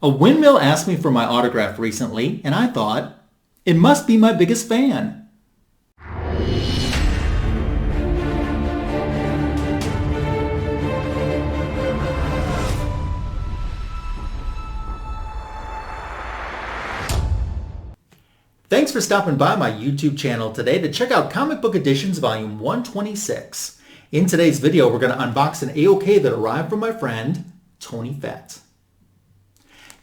A windmill asked me for my autograph recently, and I thought, it must be my biggest fan. Thanks for stopping by my YouTube channel today to check out Comic Book Editions Volume 126. In today's video, we're going to unbox an AOK that arrived from my friend, Tony Fett.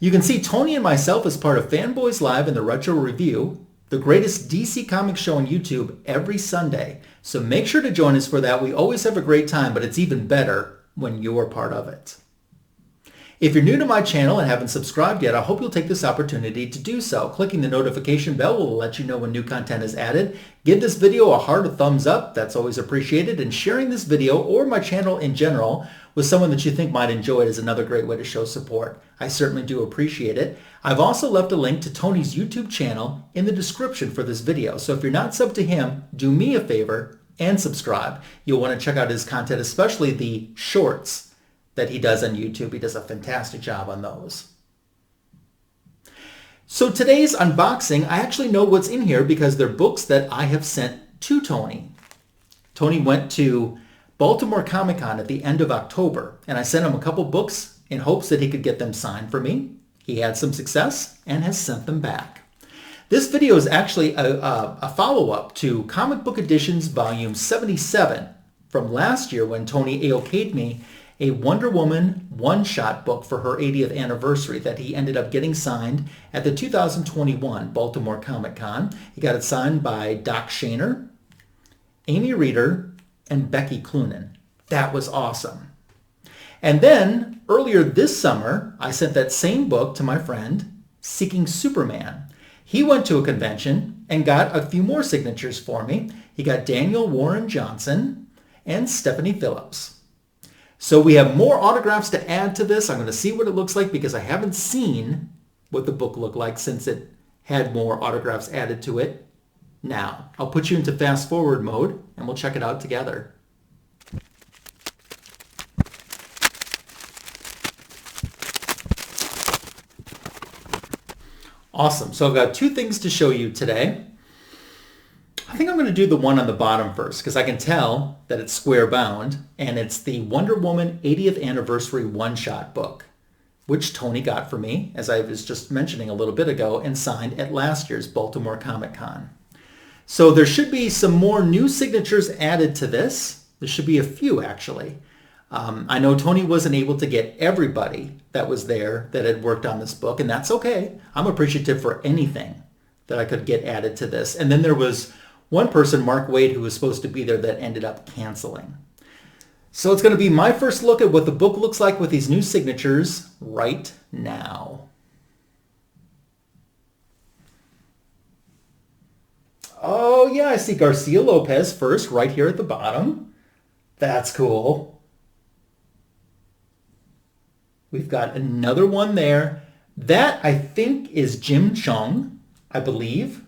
You can see Tony and myself as part of Fanboys Live in the Retro Review, the greatest DC Comics show on YouTube every Sunday. So make sure to join us for that. We always have a great time, but it's even better when you're part of it. If you're new to my channel and haven't subscribed yet, I hope you'll take this opportunity to do so. Clicking the notification bell will let you know when new content is added. Give this video a heart or thumbs up, that's always appreciated, and sharing this video or my channel in general with someone that you think might enjoy it is another great way to show support. I certainly do appreciate it. I've also left a link to Tony's YouTube channel in the description for this video, so if you're not subbed to him, do me a favor and subscribe. You'll want to check out his content, especially the shorts that he does on YouTube. He does a fantastic job on those. So today's unboxing, I actually know what's in here because they're books that I have sent to Tony. Tony went to Baltimore Comic Con at the end of October, and I sent him a couple books in hopes that he could get them signed for me. He had some success and has sent them back. This video is actually a follow-up to Comic Book Editions Volume 77 from last year when Tony AOK'd me a Wonder Woman one-shot book for her 80th anniversary that he ended up getting signed at the 2021 Baltimore Comic Con. He got it signed by Doc Shaner, Amy Reeder, and Becky Cloonan. That was awesome. And then earlier this summer, I sent that same book to my friend, Seeking Superman. He went to a convention and got a few more signatures for me. He got Daniel Warren Johnson and Stephanie Phillips. So we have more autographs to add to this. I'm going to see what it looks like because I haven't seen what the book looked like since it had more autographs added to it. Now, I'll put you into fast forward mode and we'll check it out together. Awesome. So I've got two things to show you today. I think I'm going to do the one on the bottom first because I can tell that it's square bound, and it's the Wonder Woman 80th Anniversary one-shot book, which Tony got for me, as I was just mentioning a little bit ago, and signed at last year's Baltimore Comic Con. So there should be some more new signatures added to this. There should be a few, actually. I know Tony wasn't able to get everybody that was there that had worked on this book, and that's okay. I'm appreciative for anything that I could get added to this. And then there was one person, Mark Wade, who was supposed to be there that ended up canceling. So it's going to be my first look at what the book looks like with these new signatures right now. Oh yeah, I see Garcia-Lopez first right here at the bottom. That's cool. We've got another one there. That I think is Cheung, I believe.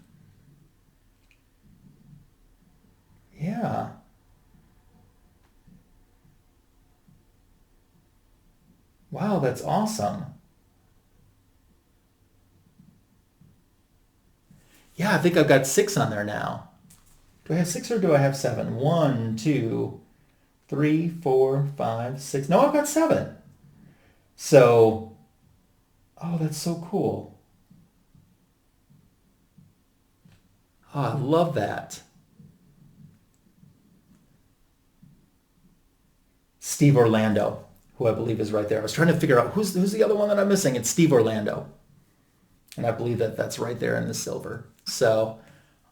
Yeah. Wow, that's awesome. Yeah, I think I've got 6 on there now. Do I have 6 or do I have 7? 1, 2, 3, 4, 5, 6. No, I've got 7. So, oh, that's so cool. Oh, I love that. Steve Orlando, who I believe is right there. I was trying to figure out who's the other one that I'm missing. It's Steve Orlando. And I believe that that's right there in the silver. So,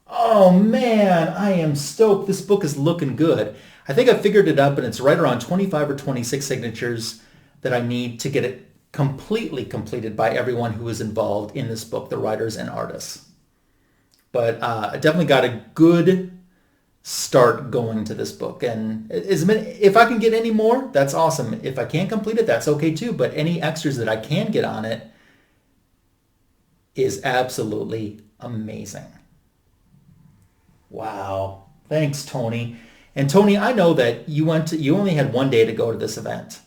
oh man, I am stoked. This book is looking good. I think I figured it up and it's right around 25 or 26 signatures that I need to get it completely completed by everyone who is involved in this book, the writers and artists. But I definitely got a good start going to this book, and if I can get any more, that's awesome. If I can't complete it, that's okay too, but any extras that I can get on it is absolutely amazing. Wow. Thanks, Tony. And Tony, I know that you only had one day to go to this event,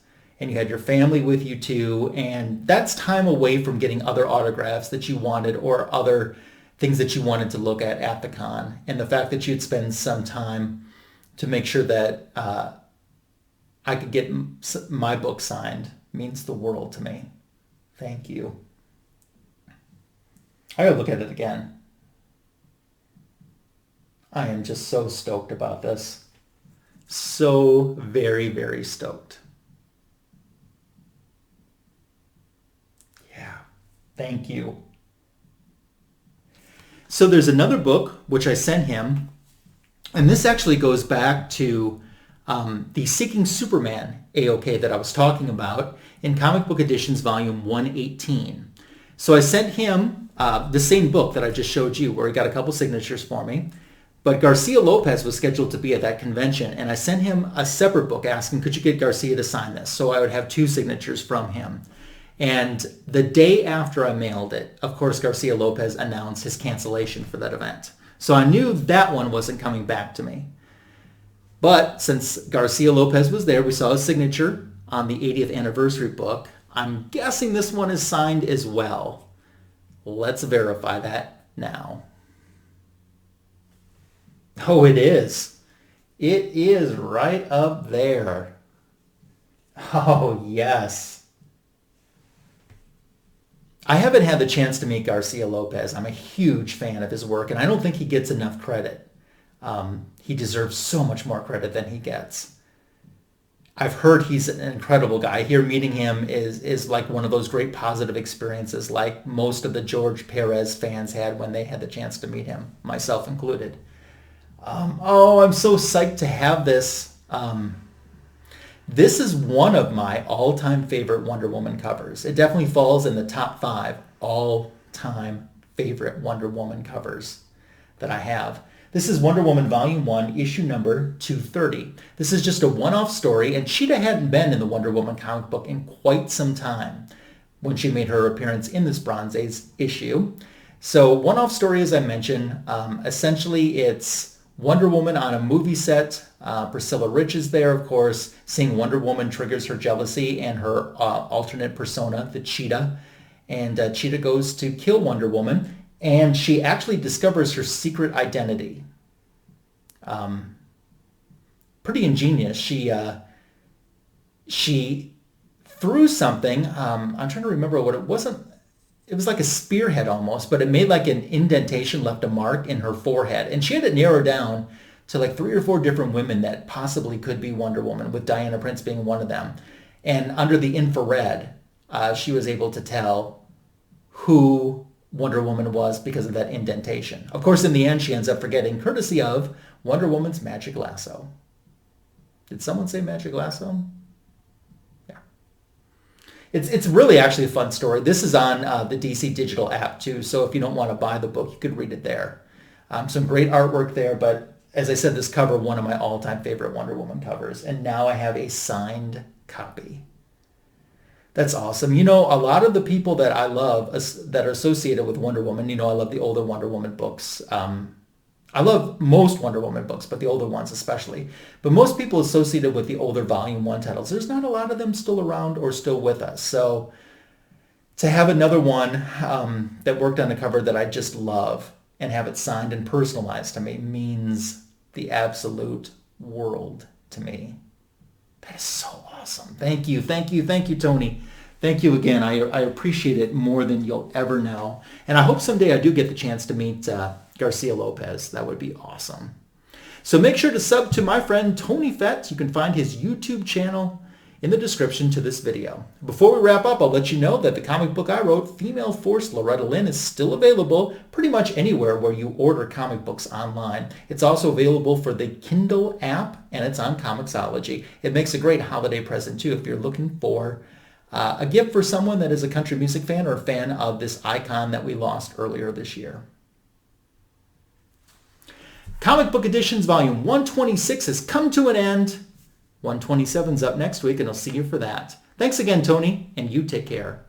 and you had your family with you too, and that's time away from getting other autographs that you wanted or other things that you wanted to look at the con. And the fact that you'd spend some time to make sure that I could get my book signed means the world to me. Thank you. I gotta look at it again. I am just so stoked about this. So very, very stoked. Yeah, thank you. So there's another book which I sent him, and this actually goes back to the Seeking Superman AOK that I was talking about in Comic Book Editions Volume 118. So I sent him the same book that I just showed you, where he got a couple signatures for me. But Garcia-Lopez was scheduled to be at that convention, and I sent him a separate book asking, could you get Garcia to sign this? So I would have 2 signatures from him. And the day after I mailed it, of course, Garcia-Lopez announced his cancellation for that event. So I knew that one wasn't coming back to me. But since Garcia-Lopez was there, we saw his signature on the 80th anniversary book. I'm guessing this one is signed as well. Let's verify that now. Oh, it is. It is right up there. Oh, yes. I haven't had the chance to meet Garcia-Lopez. I'm a huge fan of his work, and I don't think he gets enough credit. He deserves so much more credit than he gets. I've heard he's an incredible guy. Here, meeting him is like one of those great positive experiences, like most of the George Perez fans had when they had the chance to meet him, myself included. I'm so psyched to have this. This is one of my all-time favorite Wonder Woman covers. It definitely falls in the top 5 all-time favorite Wonder Woman covers that I have. This is Wonder Woman Volume 1, issue number 230. This is just a one-off story, and Cheetah hadn't been in the Wonder Woman comic book in quite some time when she made her appearance in this Bronze Age issue. So one-off story, as I mentioned, essentially it's Wonder Woman on a movie set. Priscilla Rich is there, of course. Seeing Wonder Woman triggers her jealousy and her alternate persona, the Cheetah. And Cheetah goes to kill Wonder Woman, and she actually discovers her secret identity. Pretty ingenious. She threw something. I'm trying to remember what it wasn't. It was like a spearhead almost, but it made like an indentation, left a mark in her forehead. And she had it narrowed down to like 3 or 4 different women that possibly could be Wonder Woman, with Diana Prince being one of them. And under the infrared, she was able to tell who Wonder Woman was because of that indentation. Of course, in the end, she ends up forgetting, courtesy of Wonder Woman's magic lasso. Did someone say magic lasso? It's really actually a fun story. This is on the DC Digital app too, so if you don't want to buy the book, you could read it there. Some great artwork there, but as I said, this cover, one of my all-time favorite Wonder Woman covers, and now I have a signed copy. That's awesome. You know, a lot of the people that I love that are associated with Wonder Woman, you know, I love the older Wonder Woman books. I love most Wonder Woman books, but the older ones especially. But most people associated with the older Volume 1 titles, there's not a lot of them still around or still with us. So to have another one that worked on a cover that I just love and have it signed and personalized to me means the absolute world to me. That is so awesome. Thank you, thank you, thank you, Tony. Thank you again. I appreciate it more than you'll ever know. And I hope someday I do get the chance to meet Garcia-Lopez. That would be awesome. So make sure to sub to my friend Tony Fett. You can find his YouTube channel in the description to this video. Before we wrap up, I'll let you know that the comic book I wrote, Female Force Loretta Lynn, is still available pretty much anywhere where you order comic books online. It's also available for the Kindle app, and it's on Comixology. It makes a great holiday present too if you're looking for a gift for someone that is a country music fan or a fan of this icon that we lost earlier this year. Comic Book Editions Volume 126 has come to an end. 127's up next week, and I'll see you for that. Thanks again, Tony, and you take care.